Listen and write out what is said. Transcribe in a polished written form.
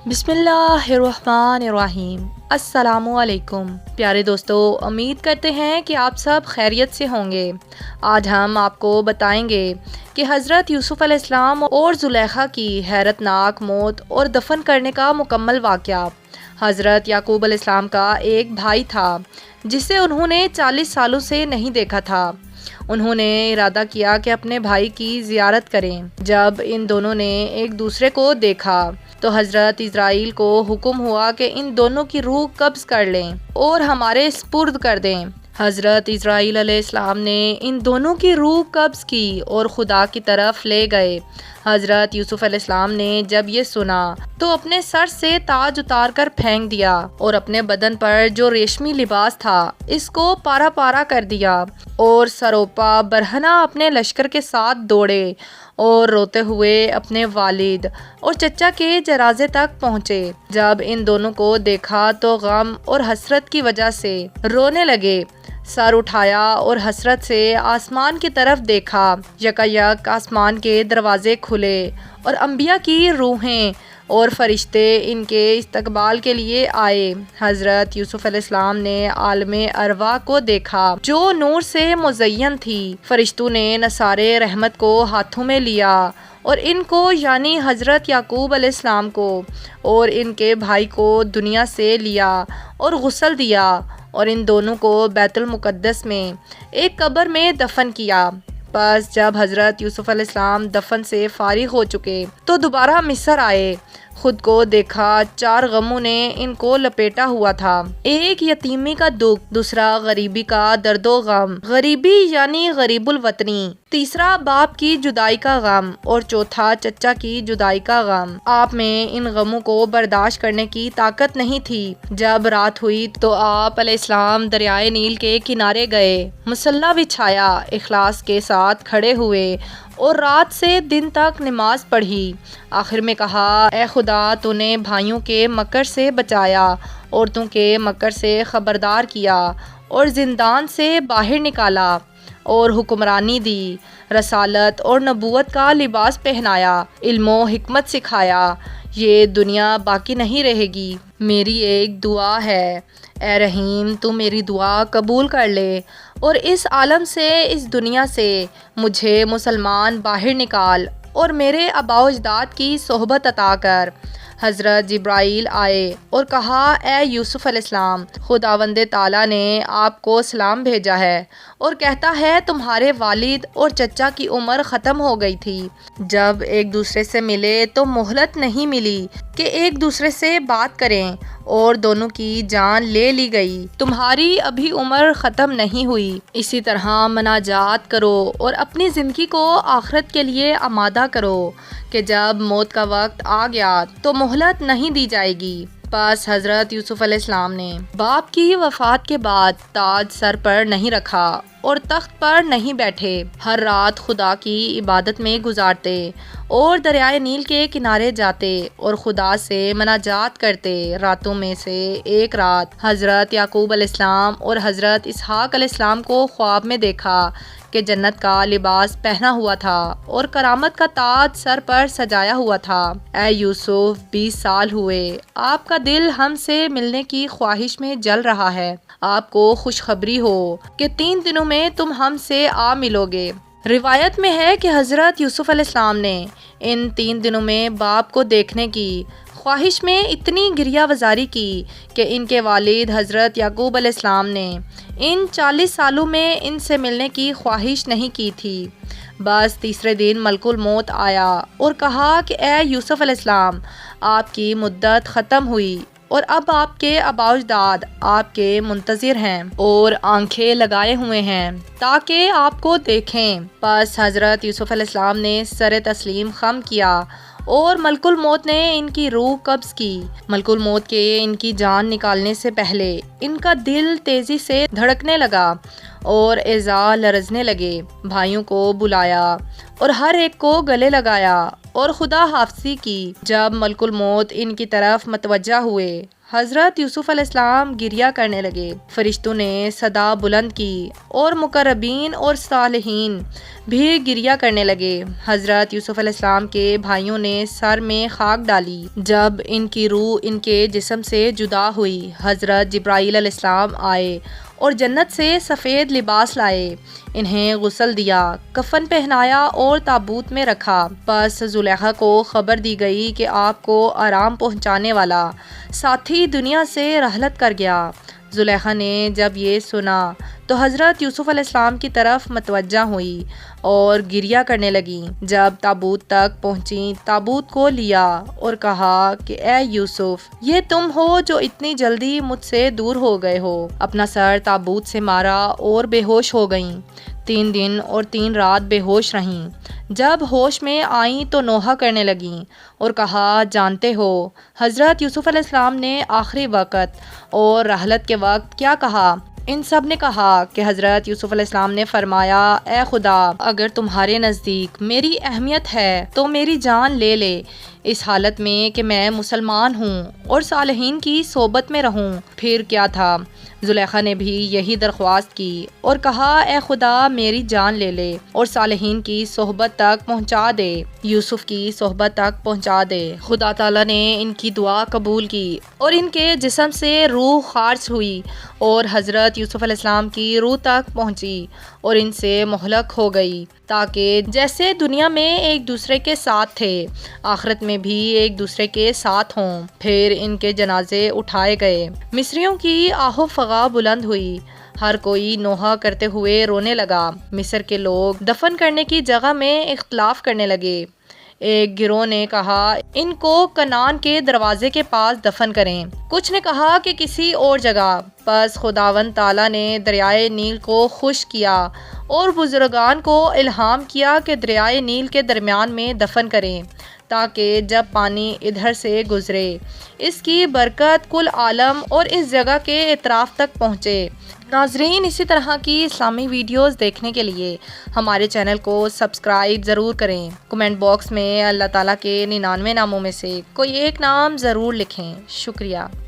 بسم اللہ الرحمن الرحیم۔ السلام علیکم پیارے دوستو، امید کرتے ہیں کہ آپ سب خیریت سے ہوں گے۔ آج ہم آپ کو بتائیں گے کہ حضرت یوسف علیہ السلام اور زلیخا کی حیرت ناک موت اور دفن کرنے کا مکمل واقعہ۔ حضرت یعقوب علیہ السلام کا ایک بھائی تھا جسے انہوں نے 40 سالوں سے نہیں دیکھا تھا۔ انہوں نے ارادہ کیا کہ اپنے بھائی کی زیارت کریں۔ جب ان دونوں نے ایک دوسرے کو دیکھا تو حضرت اسرائیل کو حکم ہوا کہ ان دونوں کی روح قبض کر لیں اور ہمارے سپرد کر دیں۔ حضرت اسرائیل علیہ السلام نے ان دونوں کی روح قبض کی اور خدا کی طرف لے گئے۔ حضرت یوسف علیہ السلام نے جب یہ سنا تو اپنے سر سے تاج اتار کر پھینک دیا اور اپنے بدن پر جو ریشمی لباس تھا اس کو پارا پارا کر دیا، اور سروپا برہنہ اپنے لشکر کے ساتھ دوڑے اور روتے ہوئے اپنے والد اور چچا کے جنازے تک پہنچے۔ جب ان دونوں کو دیکھا تو غم اور حسرت کی وجہ سے رونے لگے۔ سر اٹھایا اور حسرت سے آسمان کی طرف دیکھا۔ یکایک آسمان کے دروازے کھلے اور انبیاء کی روحیں اور فرشتے ان کے استقبال کے لیے آئے۔ حضرت یوسف علیہ السلام نے عالم ارواح کو دیکھا جو نور سے مزین تھی۔ فرشتوں نے نثارِ رحمت کو ہاتھوں میں لیا اور ان کو یعنی حضرت یعقوب علیہ السلام کو اور ان کے بھائی کو دنیا سے لیا اور غسل دیا اور ان دونوں کو بیت المقدس میں ایک قبر میں دفن کیا۔ پس جب حضرت یوسف علیہ السلام دفن سے فارغ ہو چکے تو دوبارہ مصر آئے۔ خود کو دیکھا 4 غموں نے ان کو لپیٹا ہوا تھا۔ ایک یتیمی کا دکھ، دوسرا غریبی کا درد و غم، غریبی یعنی غریب الوطنی، تیسرا باپ کی جدائی کا غم اور چوتھا چچا کی جدائی کا غم۔ آپ میں ان غموں کو برداشت کرنے کی طاقت نہیں تھی۔ جب رات ہوئی تو آپ علیہ السلام دریائے نیل کے کنارے گئے، مصلی بچھایا، اخلاص کے ساتھ کھڑے ہوئے اور رات سے دن تک نماز پڑھی۔ آخر میں کہا، اے خدا، تو نے بھائیوں کے مکر سے بچایا، عورتوں کے مکر سے خبردار کیا اور زندان سے باہر نکالا اور حکمرانی دی، رسالت اور نبوت کا لباس پہنایا، علم و حکمت سکھایا۔ یہ دنیا باقی نہیں رہے گی۔ میری ایک دعا ہے، اے رحیم، تو میری دعا قبول کر لے اور اس عالم سے، اس دنیا سے مجھے مسلمان باہر نکال اور میرے آباء و اجداد کی صحبت عطا کر۔ حضرت جبرائیل آئے اور کہا، اے یوسف علیہ السلام، خداوند تعالیٰ نے آپ کو سلام بھیجا ہے اور کہتا ہے تمہارے والد اور چچا کی عمر ختم ہو گئی تھی۔ جب ایک دوسرے سے ملے تو مہلت نہیں ملی کہ ایک دوسرے سے بات کریں اور دونوں کی جان لے لی گئی۔ تمہاری ابھی عمر ختم نہیں ہوئی، اسی طرح مناجات کرو اور اپنی زندگی کو آخرت کے لیے آمادہ کرو کہ جب موت کا وقت آ گیا تو مہلت نہیں دی جائے گی۔ پس حضرت یوسف علیہ السلام نے باپ کی وفات کے بعد تاج سر پر نہیں رکھا اور تخت پر نہیں بیٹھے، ہر رات خدا کی عبادت میں گزارتے اور دریائے نیل کے کنارے جاتے اور خدا سے مناجات کرتے۔ راتوں میں سے ایک رات حضرت یعقوب علیہ السلام اور حضرت اسحاق علیہ السلام کو خواب میں دیکھا کہ جنت کا لباس پہنا ہوا تھا اور کرامت کا تاج سر پر سجایا ہوا تھا۔ اے یوسف، 20 سال ہوئے، آپ کا دل ہم سے ملنے کی خواہش میں جل رہا ہے۔ آپ کو خوشخبری ہو کہ 3 دنوں میں تم ہم سے آ ملو گے۔ روایت میں ہے کہ حضرت یوسف علیہ السلام نے ان 3 دنوں میں باپ کو دیکھنے کی خواہش میں اتنی گریہ وزاری کی کہ ان کے والد حضرت یعقوب علیہ السلام نے ان 40 سالوں میں ان سے ملنے کی خواہش نہیں کی تھی۔ بس تیسرے دن ملک الموت آیا اور کہا کہ اے یوسف علیہ السلام، آپ کی مدت ختم ہوئی اور اب آپ کے آباء و اجداد آپ کے منتظر ہیں اور آنکھیں لگائے ہوئے ہیں تاکہ آپ کو دیکھیں۔ پس حضرت یوسف علیہ السلام نے سر تسلیم خم کیا اور ملک الموت نے ان کی روح قبض کی۔ ملک الموت کے ان کی جان نکالنے سے پہلے ان کا دل تیزی سے دھڑکنے لگا اور اعضاء لرزنے لگے۔ بھائیوں کو بلایا اور ہر ایک کو گلے لگایا اور خدا حافظی کی۔ جب ملک الموت ان کی طرف متوجہ ہوئے، حضرت یوسف علیہ السلام گریہ کرنے لگے۔ فرشتوں نے صدا بلند کی اور مقربین اور صالحین بھی گریہ کرنے لگے۔ حضرت یوسف علیہ السلام کے بھائیوں نے سر میں خاک ڈالی۔ جب ان کی روح ان کے جسم سے جدا ہوئی، حضرت جبرائیل علیہ السلام آئے اور جنت سے سفید لباس لائے، انہیں غسل دیا، کفن پہنایا اور تابوت میں رکھا۔ پس زلیخا کو خبر دی گئی کہ آپ کو آرام پہنچانے والا ساتھی دنیا سے رحلت کر گیا۔ زلیخا نے جب یہ سنا تو حضرت یوسف علیہ السلام کی طرف متوجہ ہوئی اور گریہ کرنے لگی۔ جب تابوت تک پہنچی، تابوت کو لیا اور کہا کہ اے یوسف، یہ تم ہو جو اتنی جلدی مجھ سے دور ہو گئے ہو۔ اپنا سر تابوت سے مارا اور بے ہوش ہو گئیں۔ 3 دن اور 3 رات بے ہوش رہیں۔ جب ہوش میں آئیں تو نوحہ کرنے لگیں اور کہا، جانتے ہو حضرت یوسف علیہ السلام نے آخری وقت اور رحلت کے وقت کیا کہا؟ ان سب نے کہا کہ حضرت یوسف علیہ السلام نے فرمایا، اے خدا، اگر تمہارے نزدیک میری اہمیت ہے تو میری جان لے لے، اس حالت میں کہ میں مسلمان ہوں اور صالحین کی صحبت میں رہوں۔ پھر کیا تھا؟ زلیخا نے بھی یہی درخواست کی اور کہا، اے خدا، میری جان لے لے اور صالحین کی صحبت تک پہنچا دے، یوسف کی صحبت تک پہنچا دے۔ خدا تعالیٰ نے ان کی دعا قبول کی اور ان کے جسم سے روح خارج ہوئی اور حضرت یوسف علیہ السلام کی روح تک پہنچی اور ان سے مہلک ہو گئی، تاکہ جیسے دنیا میں ایک دوسرے کے ساتھ تھے، آخرت میں بھی ایک دوسرے کے ساتھ ہوں۔ پھر ان کے جنازے اٹھائے گئے۔ مصریوں کی آہ و فغاں بلند ہوئی، ہر کوئی نوحہ کرتے ہوئے رونے لگا۔ مصر کے لوگ دفن کرنے کی جگہ میں اختلاف کرنے لگے۔ ایک گروہ نے کہا، ان کو کنعان کے دروازے کے پاس دفن کریں۔ کچھ نے کہا کہ کسی اور جگہ۔ پس خداوند تعالیٰ نے دریائے نیل کو خشک کیا اور بزرگان کو الہام کیا کہ دریائے نیل کے درمیان میں دفن کریں، تاکہ جب پانی ادھر سے گزرے اس کی برکت کل عالم اور اس جگہ کے اطراف تک پہنچے۔ ناظرین، اسی طرح کی اسلامی ویڈیوز دیکھنے کے لیے ہمارے چینل کو سبسکرائب ضرور کریں۔ کمنٹ باکس میں اللہ تعالیٰ کے 99 ناموں میں سے کوئی ایک نام ضرور لکھیں۔ شکریہ۔